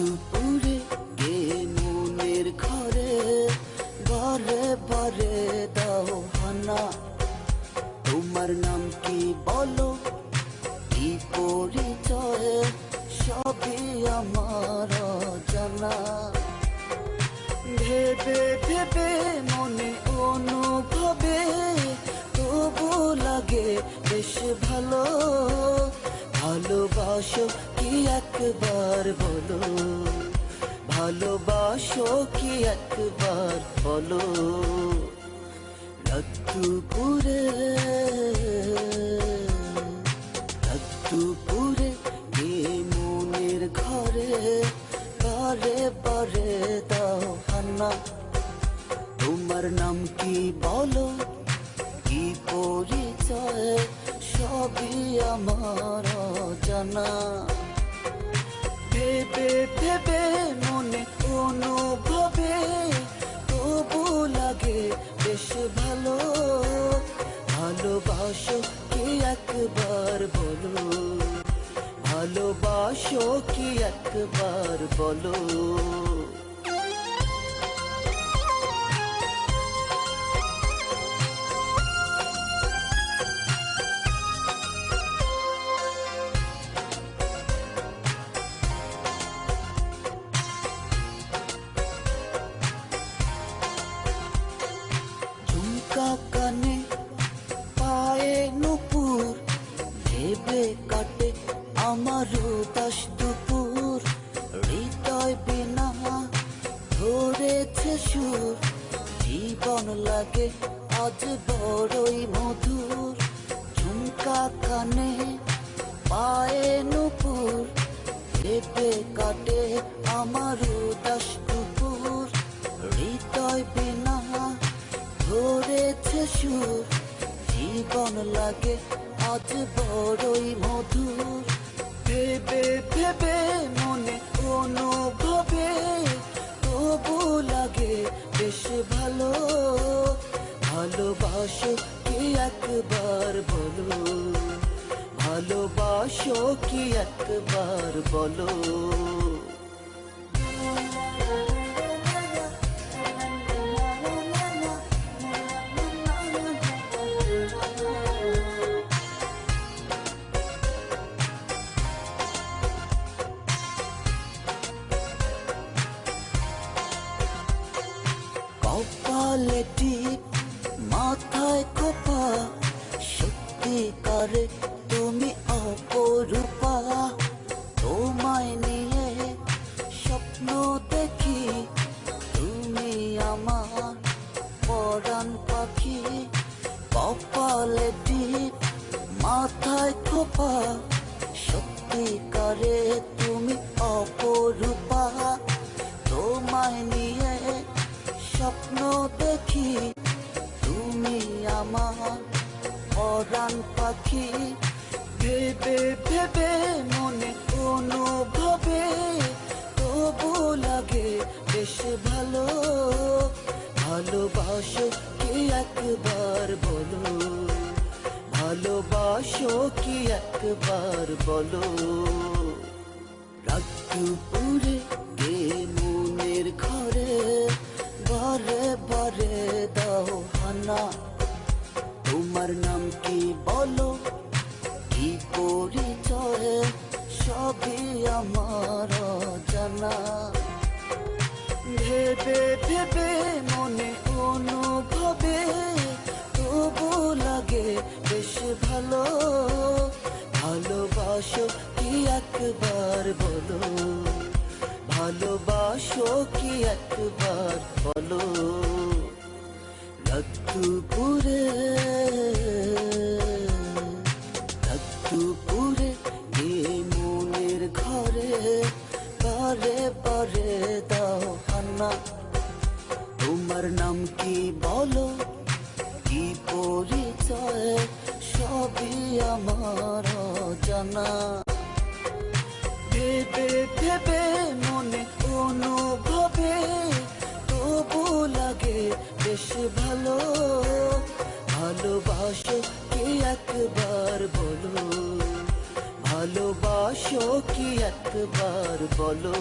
দুপুরে গে মনের ঘরে বারে বারে দাও হানা। তোমার নাম কি বলো, কি পরিচয়, সবই আমার জানা। ভেবে ভেবে মনে অনুভবে তবু লাগে বেশ ভালো। ভালোবাসো কি একবার বলো, ভালোবাসো কি একবার বলো। রাত দুপুরে কে মনের ঘরে বারে বারে দাও হানা। তোমার নাম কি বলো, কি পরিচয়, সবই আমার জানা। ভেবে ভেবে মনে অনুভবে তবু লাগে বেশ ভালো। ভালোবাসো কি একবার বলো, ভালোবাসো কি একবার বলো। ঝুমকা কানে পায়ে নুপুর, ভেবে কাটে আমার উদাস দুপুর। হৃদয় বিনা ধরেছে সুর, জীবন লাগে আজ বড়ই মধুর। ঝুমকা কানে পায়ে নুপুর, ভেবে কাটে আমার উদাস দুপুর। হৃদয় বিনা ধরেছে সুর, জীবন লাগে আজ বড়ই মধুর। ভেবে ভেবে মনে অনুভবে তবু লাগে বেশ ভালো। ভালোবাসো কি একবার বলো, ভালোবাসো কি একবার বলো। কপালে টিপ, মাথায় খোপা, সত্যিকারে তুমি অপরূপা। তোমায় নিয়ে স্বপ্ন দেখি, তুমি আমার পরাণ পাখি। কপালে টিপ, মাথায় খোপা, সত্যিকারে তুমি অপরূপা। তোমায় নিয়ে স্বপ্ন দেখি, তুমি আমার পরাণ পাখি। ভেবে ভেবে মনে অনুভবে তবু লাগে বেশ ভালো। ভালোবাসো কি একবার বলো, ভালোবাসো কি একবার বলো। রাত দুপুরে কে মনের ঘরে বারে বারে দাও হানা। তোমার নাম কি বলো, কি পরিচয়, সবই আমার জানা। ভেবে ভেবে মনে অনুভবে তবু লাগে বেশ ভালো। ভালোবাসো কি একবার বলো, ভালোবাসো কি একবার বলো। রাত দুপুরে কে মনের ঘরে বারে বারে দাও হানা। তোমার নাম কি বলো, কি পরিচয়, সবই আমার জানা। ভেবে ভেবে মনে অনুভবে তবু লাগে বেশ ভালো। ভালোবাসো কি একবার বলো, ভালো ভালোবাসো কি একবার বলো।